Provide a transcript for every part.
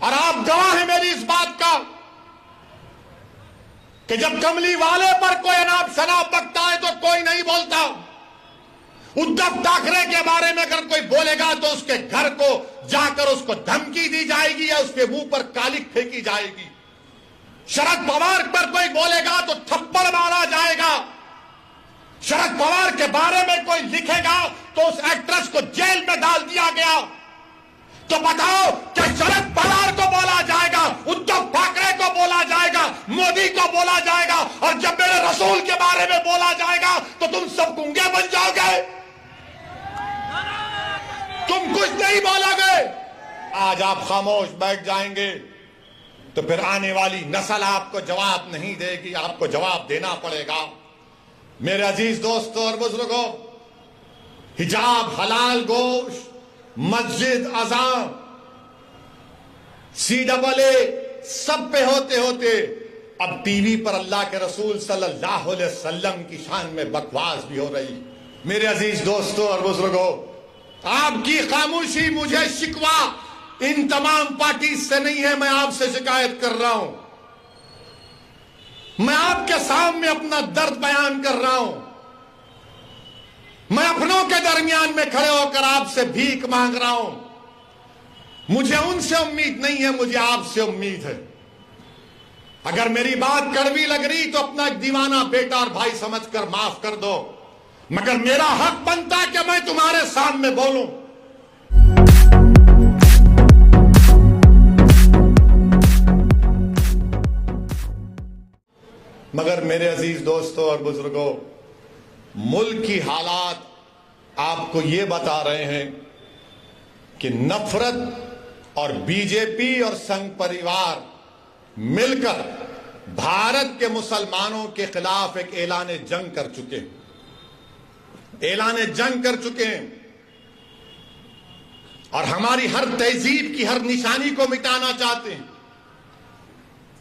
और आप गवाह हैं मेरी इस बात का कि जब कमली वाले पर कोई अनाप शनाप बकता है तो कोई नहीं बोलता। उद्धव ठाकरे के बारे में अगर कोई बोलेगा तो उसके घर को जाकर उसको धमकी दी जाएगी या उसके मुंह पर कालिक फेंकी जाएगी। शरद पवार पर कोई बोलेगा तो थप्पड़ मारा जाएगा। शरद पवार के बारे में कोई लिखेगा तो उस एक्ट्रेस को जेल में डाल दिया गया। तो बताओ क्या शरद पवार को बोला जाएगा, उद्धव ठाकरे को बोला जाएगा, मोदी को बोला जाएगा, और जब मेरे रसूल के बारे में बोला जाएगा तो तुम सब गूंगे बन जाओगे, तुम कुछ नहीं बोलोगे। आज आप खामोश बैठ जाएंगे तो फिर आने वाली नस्ल आपको जवाब नहीं देगी, आपको जवाब देना पड़ेगा। मेरे अजीज दोस्तों और बुजुर्गों, हिजाब, हलाल गोश्त, मस्जिद, अज़ान, CAA सब पे होते होते अब टीवी पर अल्लाह के रसूल सल्लल्लाहु अलैहि वसल्लम की शान में बकवास भी हो रही। मेरे अजीज दोस्तों और बुजुर्गों, आपकी खामोशी मुझे शिकवा इन तमाम पार्टी से नहीं है, मैं आपसे शिकायत कर रहा हूं। मैं आपके सामने अपना दर्द बयान कर रहा हूं। मैं अपनों के दरमियान में खड़े होकर आपसे भीख मांग रहा हूं। मुझे उनसे उम्मीद नहीं है, मुझे आपसे उम्मीद है। अगर मेरी बात कड़वी लग रही तो अपना एक दीवाना बेटा और भाई समझकर माफ कर दो, मगर मेरा हक बनता कि मैं तुम्हारे सामने बोलूं। मगर मेरे अजीज दोस्तों और बुजुर्गों, मुल्क की हालात आपको ये बता रहे हैं कि नफरत और बीजेपी और संघ परिवार मिलकर भारत के मुसलमानों के खिलाफ एक ऐलान जंग कर चुके हैं, ऐलान जंग कर चुके हैं, और हमारी हर तहजीब की हर निशानी को मिटाना चाहते हैं,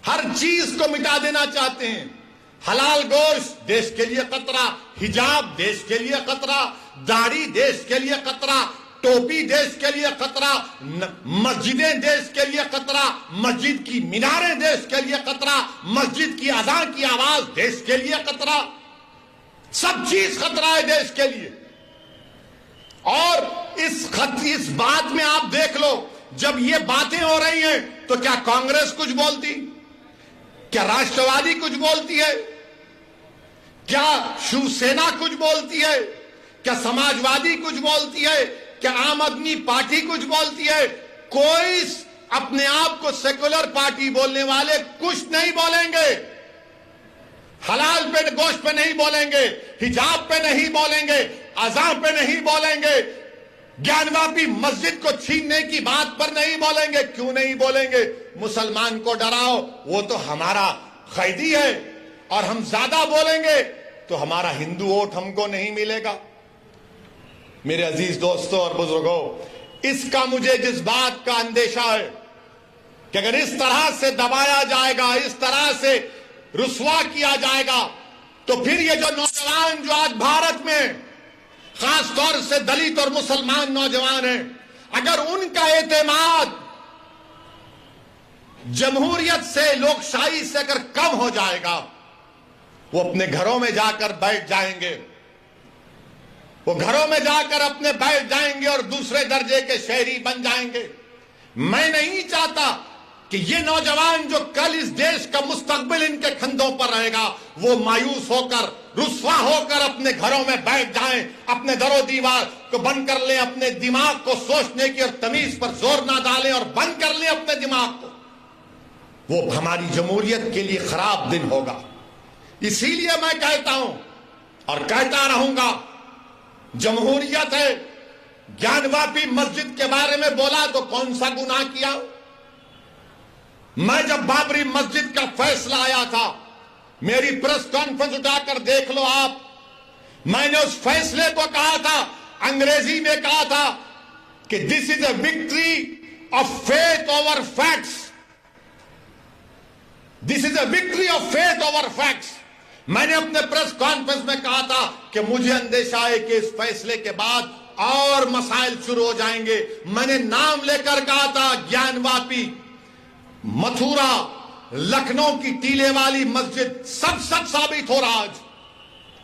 हर चीज को मिटा देना चाहते हैं। हलाल गोश्त देश के लिए खतरा, हिजाब देश के लिए खतरा, दाढ़ी देश के लिए खतरा, टोपी देश के लिए खतरा, मस्जिदें देश के लिए खतरा, मस्जिद की मीनारें देश के लिए खतरा, मस्जिद की अज़ान की आवाज देश के लिए खतरा, सब चीज खतरा है देश के लिए। और इस बात में आप देख लो, जब ये बातें हो रही हैं तो क्या कांग्रेस कुछ बोलती, क्या राष्ट्रवादी कुछ बोलती है, क्या शिवसेना कुछ बोलती है, क्या समाजवादी कुछ बोलती है, क्या आम आदमी पार्टी कुछ बोलती है? कोई अपने आप को सेकुलर पार्टी बोलने वाले कुछ नहीं बोलेंगे। हलाल पे गोश्त पे नहीं बोलेंगे, हिजाब पे नहीं बोलेंगे, अज़ान पे नहीं बोलेंगे, ज्ञानवापी मस्जिद को छीनने की बात पर नहीं बोलेंगे। क्यों नहीं बोलेंगे? मुसलमान को डराओ, वो तो हमारा कैदी है, और हम ज्यादा बोलेंगे तो हमारा हिंदू वोट हमको नहीं मिलेगा। मेरे अजीज दोस्तों और बुजुर्गों, इसका मुझे जिस बात का अंदेशा है कि अगर इस तरह से दबाया जाएगा, इस तरह से रुसवा किया जाएगा, तो फिर ये जो नौजवान जो आज भारत में खास तौर से दलित और मुसलमान नौजवान हैं, अगर उनका एतमाद जमहूरियत से, लोकशाही से अगर कम हो जाएगा, वो अपने घरों में जाकर बैठ जाएंगे, वो घरों में जाकर अपने बैठ जाएंगे और दूसरे दर्जे के शहरी बन जाएंगे। मैं नहीं चाहता कि ये नौजवान जो कल इस देश का मुस्तकबिल इनके कंधों पर रहेगा, वो मायूस होकर, रुस्वा होकर अपने घरों में बैठ जाएं, अपने दरो दीवार को बंद कर लें, अपने दिमाग को सोचने की और तमीज पर जोर ना डालें और बंद कर लें अपने दिमाग को। वो हमारी जमहूरियत के लिए खराब दिन होगा। इसीलिए मैं कहता हूं और कहता रहूंगा, जमहूरियत है। ज्ञानवापी मस्जिद के बारे में बोला तो कौन सा गुनाह किया? मैं जब बाबरी मस्जिद का फैसला आया था, मेरी प्रेस कॉन्फ्रेंस उठाकर देख लो आप, मैंने उस फैसले को कहा था, अंग्रेजी में कहा था कि this is a victory of faith over facts, this is a victory of faith over facts. मैंने अपने प्रेस कॉन्फ्रेंस में कहा था कि मुझे अंदेशा है कि इस फैसले के बाद और मसाइल शुरू हो जाएंगे। मैंने नाम लेकर कहा था ज्ञानवापी, मथुरा, लखनऊ की टीले वाली मस्जिद, सब सच साबित हो रहा आज।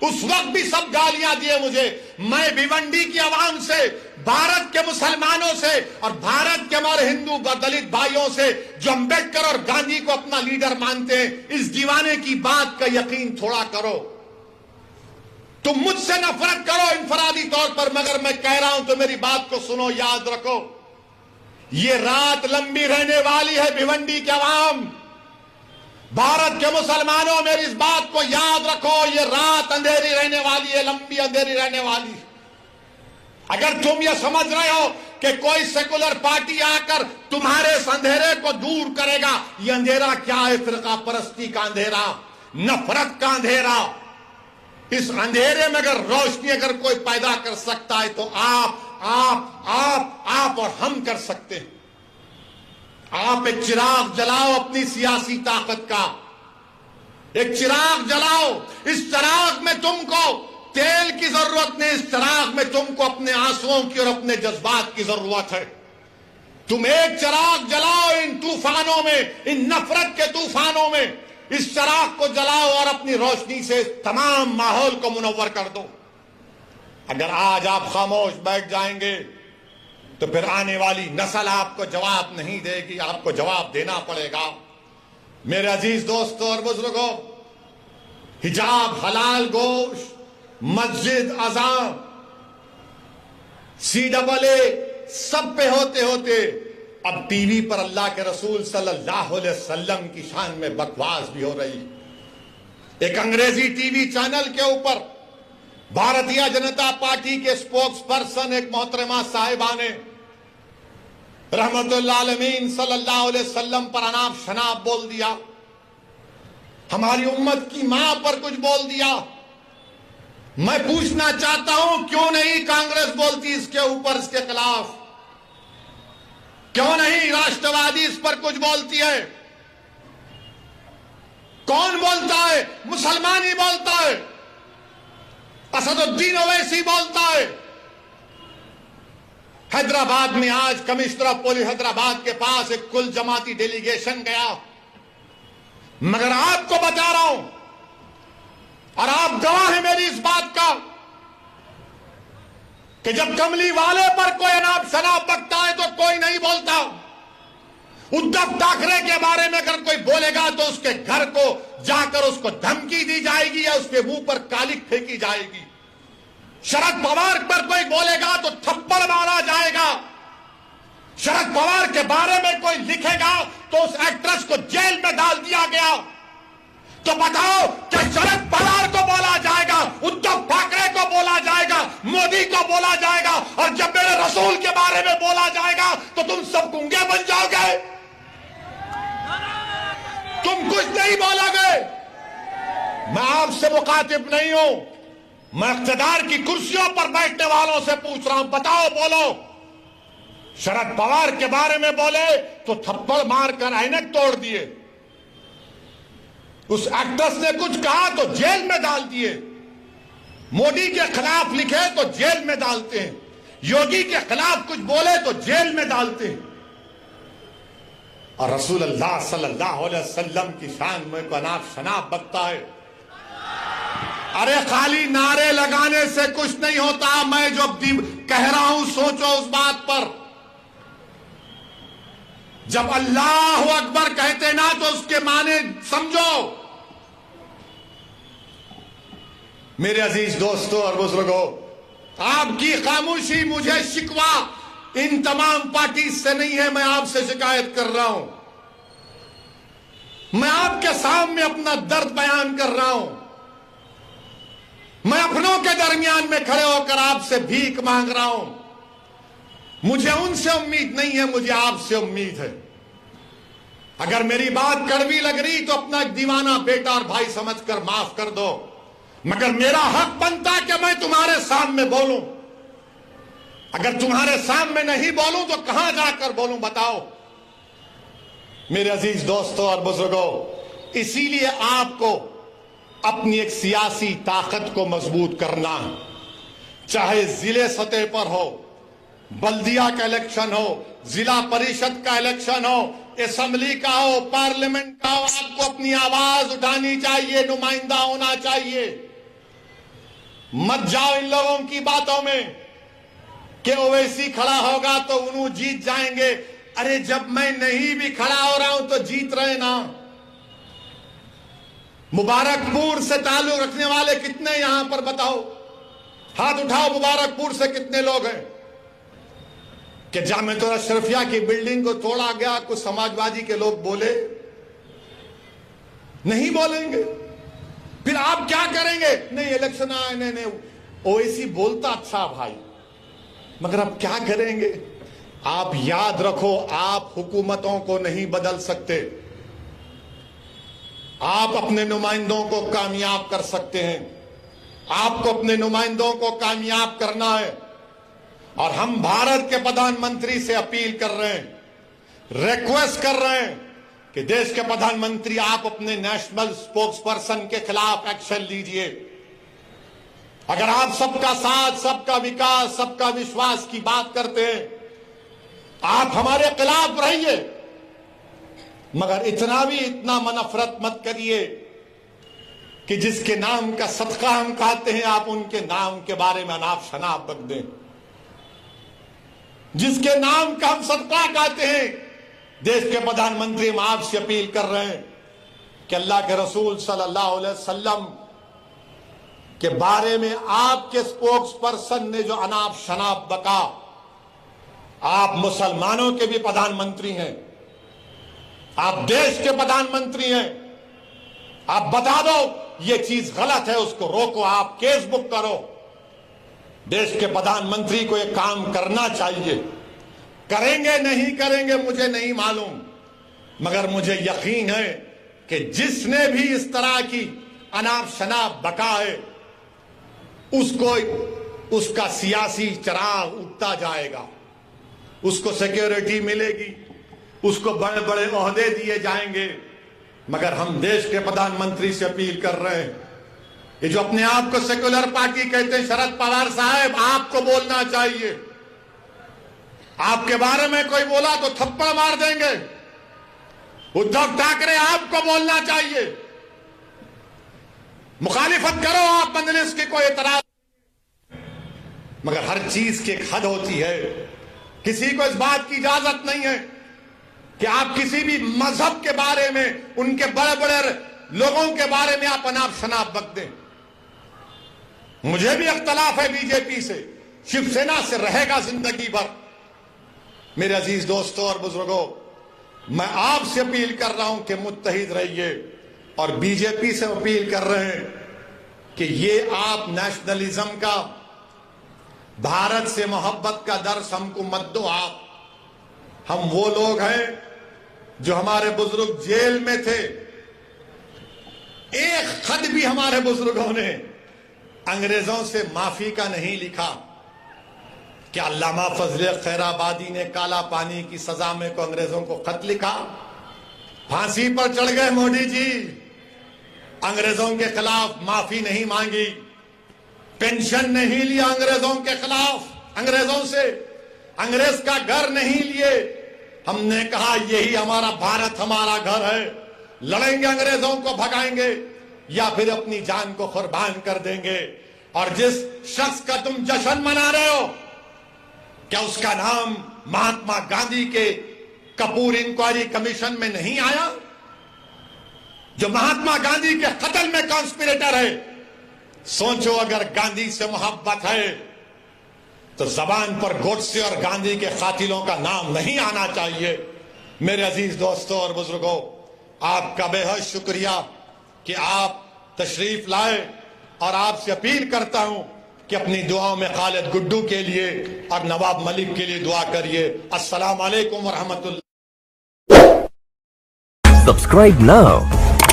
उस वक्त भी सब गालियां दिए मुझे। मैं भिवंडी की आवाम से, भारत के मुसलमानों से और भारत के हमारे हिंदू दलित भाइयों से जो अंबेडकर और गांधी को अपना लीडर मानते हैं, इस दीवाने की बात का यकीन थोड़ा करो। तुम मुझसे नफरत करो इंफरादी तौर पर, मगर मैं कह रहा हूं तो मेरी बात को सुनो, याद रखो। ये रात लंबी रहने वाली है भिवंडी के अवाम, भारत के मुसलमानों, मेरी इस बात को याद रखो। ये रात अंधेरी रहने वाली है, लंबी अंधेरी रहने वाली है। अगर तुम ये समझ रहे हो कि कोई सेकुलर पार्टी आकर तुम्हारे इस अंधेरे को दूर करेगा, ये अंधेरा क्या है? फिरका परस्ती का अंधेरा, नफरत का अंधेरा। इस अंधेरे में अगर रोशनी अगर कोई पैदा कर सकता है तो आप और हम कर सकते हैं। आप एक चिराग जलाओ अपनी सियासी ताकत का, एक चिराग जलाओ। इस चिराग में तुमको तेल की जरूरत नहीं, इस चिराग में तुमको अपने आंसुओं की और अपने जज्बात की जरूरत है। तुम एक चिराग जलाओ इन तूफानों में, इन नफरत के तूफानों में। इस चिराग को जलाओ और अपनी रोशनी से तमाम माहौल को मुनव्वर कर दो। अगर आज आप खामोश बैठ जाएंगे तो फिर आने वाली नस्ल आपको जवाब नहीं देगी, आपको जवाब देना पड़ेगा। मेरे अजीज दोस्तों और बुजुर्गों, हिजाब, हलाल गोश्त, मस्जिद, अज़ान, CAA सब पे होते होते अब टीवी पर अल्लाह के रसूल सल्लल्लाहु अलैहि वसल्लम की शान में बकवास भी हो रही। एक अंग्रेजी टीवी चैनल के ऊपर भारतीय जनता पार्टी के स्पोक्स पर्सन एक मोहतरमा साहिबा ने रहमतुल्लाह अलमीन सल्लल्लाहु अलैहि वसल्लम पर अनाप शनाप बोल दिया, हमारी उम्मत की मां पर कुछ बोल दिया। मैं पूछना चाहता हूं क्यों नहीं कांग्रेस बोलती इसके ऊपर, इसके खिलाफ? क्यों नहीं राष्ट्रवादी इस पर कुछ बोलती है? कौन बोलता है? मुसलमान ही बोलता है, असदुद्दीन ओवैसी बोलता है। हैदराबाद में आज कमिश्नर ऑफ पुलिस हैदराबाद के पास एक कुल जमाती डेलीगेशन गया, मगर आपको बता रहा हूं और आप गवाह हैं मेरी इस बात का कि जब कमली वाले पर कोई अनाप शनाप बकता है तो कोई नहीं बोलता। उद्धव ठाकरे के बारे में अगर कोई बोलेगा तो उसके घर को जाकर उसको धमकी दी जाएगी या उसके मुंह पर कालिक फेंकी जाएगी। शरद पवार पर कोई बोलेगा तो थप्पड़ मारा जाएगा। शरद पवार के बारे में कोई लिखेगा तो उस एक्ट्रेस को जेल में डाल दिया गया। तो बताओ क्या शरद पवार को बोला जाएगा, उद्धव ठाकरे को बोला जाएगा, मोदी को बोला जाएगा, और जब मेरे रसूल के बारे में बोला जाएगा तो तुम सब गूंगे बन जाओगे, तुम कुछ नहीं बोलोगे। मैं आपसे मुखातिब नहीं हूं, मैं इख्तिदार की कुर्सियों पर बैठने वालों से पूछ रहा हूं, बताओ, बोलो। शरद पवार के बारे में बोले तो थप्पड़ मारकर ऐनक तोड़ दिए, उस एक्ट्रेस ने कुछ कहा तो जेल में डाल दिए, मोदी के खिलाफ लिखे तो जेल में डालते हैं, योगी के खिलाफ कुछ बोले तो जेल में डालते हैं, और रसूल अल्लाह सल्लल्लाहु अलैहि वसल्लम की शान में को अनाप शनाप बकता है। अरे खाली नारे लगाने से कुछ नहीं होता। मैं जो कह रहा हूं सोचो उस बात पर। जब अल्लाह अकबर कहते ना तो उसके माने समझो। मेरे अजीज दोस्तों और बुजुर्गों, आपकी खामोशी मुझे शिकवा इन तमाम पार्टी से नहीं है, मैं आपसे शिकायत कर रहा हूं। मैं आपके सामने अपना दर्द बयान कर रहा हूं। मैं अपनों के दरमियान में खड़े होकर आपसे भीख मांग रहा हूं। मुझे उनसे उम्मीद नहीं है, मुझे आपसे उम्मीद है। अगर मेरी बात कड़वी लग रही तो अपना एक दीवाना बेटा और भाई समझकर माफ कर दो, मगर मेरा हक बनता कि मैं तुम्हारे सामने बोलूं। अगर तुम्हारे सामने नहीं बोलूं तो कहां जाकर बोलूं, बताओ। मेरे अजीज दोस्तों और बुजुर्गों, इसीलिए आपको अपनी एक सियासी ताकत को मजबूत करना है, चाहे जिले सतह पर हो, बल्दिया का इलेक्शन हो, जिला परिषद का इलेक्शन हो, असेंबली का हो, पार्लियामेंट का हो, आपको अपनी आवाज उठानी चाहिए, नुमाइंदा होना चाहिए। मत जाओ इन लोगों की बातों में कि ओवैसी खड़ा होगा तो उन्होंने जीत जाएंगे। अरे जब मैं नहीं भी खड़ा हो रहा हूं तो जीत रहे ना। मुबारकपुर से ताल्लुक रखने वाले कितने यहां पर बताओ, हाथ उठाओ। मुबारकपुर से कितने लोग हैं कि जामिया अशरफिया की बिल्डिंग को तोड़ा गया, कुछ समाजवादी के लोग बोले? नहीं बोलेंगे। फिर आप क्या करेंगे? नहीं इलेक्शन आए, नहीं ओवैसी बोलता अच्छा भाई, मगर अब क्या करेंगे? आप याद रखो, आप हुकूमतों को नहीं बदल सकते, आप अपने नुमाइंदों को कामयाब कर सकते हैं। आपको अपने नुमाइंदों को कामयाब करना है। और हम भारत के प्रधानमंत्री से अपील कर रहे हैं, रिक्वेस्ट कर रहे हैं कि देश के प्रधानमंत्री आप अपने नेशनल स्पोक्स पर्सन के खिलाफ एक्शन लीजिए। अगर आप सबका साथ, सबका विकास, सबका विश्वास की बात करते हैं, आप हमारे खिलाफ रहिए, मगर इतना नफरत मत करिए कि जिसके नाम का सदका हम खाते हैं आप उनके नाम के बारे में अनाप शनाप बक दें। जिसके नाम का हम सदका खाते हैं, देश के प्रधानमंत्री हम आपसे अपील कर रहे हैं कि अल्लाह के रसूल सल्लल्लाहु अलैहि वसल्लम के बारे में आपके स्पोक्स पर्सन ने जो अनाप शनाप बका, आप मुसलमानों के भी प्रधानमंत्री हैं, आप देश के प्रधानमंत्री हैं, आप बता दो ये चीज गलत है, उसको रोको, आप केस बुक करो। देश के प्रधानमंत्री को यह काम करना चाहिए। करेंगे नहीं करेंगे मुझे नहीं मालूम, मगर मुझे यकीन है कि जिसने भी इस तरह की अनाप शनाप बका है उसको उसका सियासी चराग उठता जाएगा, उसको सिक्योरिटी मिलेगी, उसको बड़े बड़े ओहदे दिए जाएंगे। मगर हम देश के प्रधानमंत्री से अपील कर रहे हैं, ये जो अपने आप को सेक्युलर पार्टी कहते हैं, शरद पवार साहब आपको बोलना चाहिए। आपके बारे में कोई बोला तो थप्पड़ मार देंगे। उद्धव ठाकरे आपको बोलना चाहिए, मुखालिफत करो आप मजलिस की, कोई एतराज, मगर हर चीज की एक हद होती है। किसी को इस बात की इजाजत नहीं है कि आप किसी भी मजहब के बारे में, उनके बड़े बड़े लोगों के बारे में आप अनाप शनाप बक दें। मुझे भी इख्तलाफ है बीजेपी से, शिवसेना से रहेगा जिंदगी भर। मेरे अजीज दोस्तों और बुजुर्गों, मैं आपसे अपील कर रहा हूं कि मुत्तहिद रहिए, और बीजेपी से अपील कर रहे हैं कि ये आप नेशनलिज्म का, भारत से मोहब्बत का दर्स हमको मत दो। आप, हम वो लोग हैं जो हमारे बुजुर्ग जेल में थे, एक खत भी हमारे बुजुर्गों ने अंग्रेजों से माफी का नहीं लिखा। क्या अल्लामा फजले खैराबादी ने काला पानी की सजा में को अंग्रेजों को खत लिखा? फांसी पर चढ़ गए मोदी जी, अंग्रेजों के खिलाफ माफी नहीं मांगी, पेंशन नहीं लिया अंग्रेजों के खिलाफ, अंग्रेजों से अंग्रेज का घर नहीं लिए। हमने कहा यही हमारा भारत, हमारा घर है, लड़ेंगे, अंग्रेजों को भगाएंगे या फिर अपनी जान को कुर्बान कर देंगे। और जिस शख्स का तुम जश्न मना रहे हो, क्या उसका नाम महात्मा गांधी के कपूर इंक्वायरी कमीशन में नहीं आया? जो महात्मा गांधी के कत्ल में कॉन्स्पिरेटर है। सोचो, अगर गांधी से मोहब्बत है तो जबान पर गोडसे और गांधी के कातिलों का नाम नहीं आना चाहिए। मेरे अजीज दोस्तों और बुजुर्गों, आपका बेहद शुक्रिया कि आप तशरीफ लाए, और आपसे अपील करता हूं कि अपनी दुआओं में खालिद गुड्डू के लिए और नवाब मलिक के लिए दुआ करिए। अस्सलाम वालेकुम व रहमतुल्लाह। Subscribe now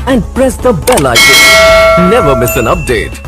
and press the bell icon. Never miss an update.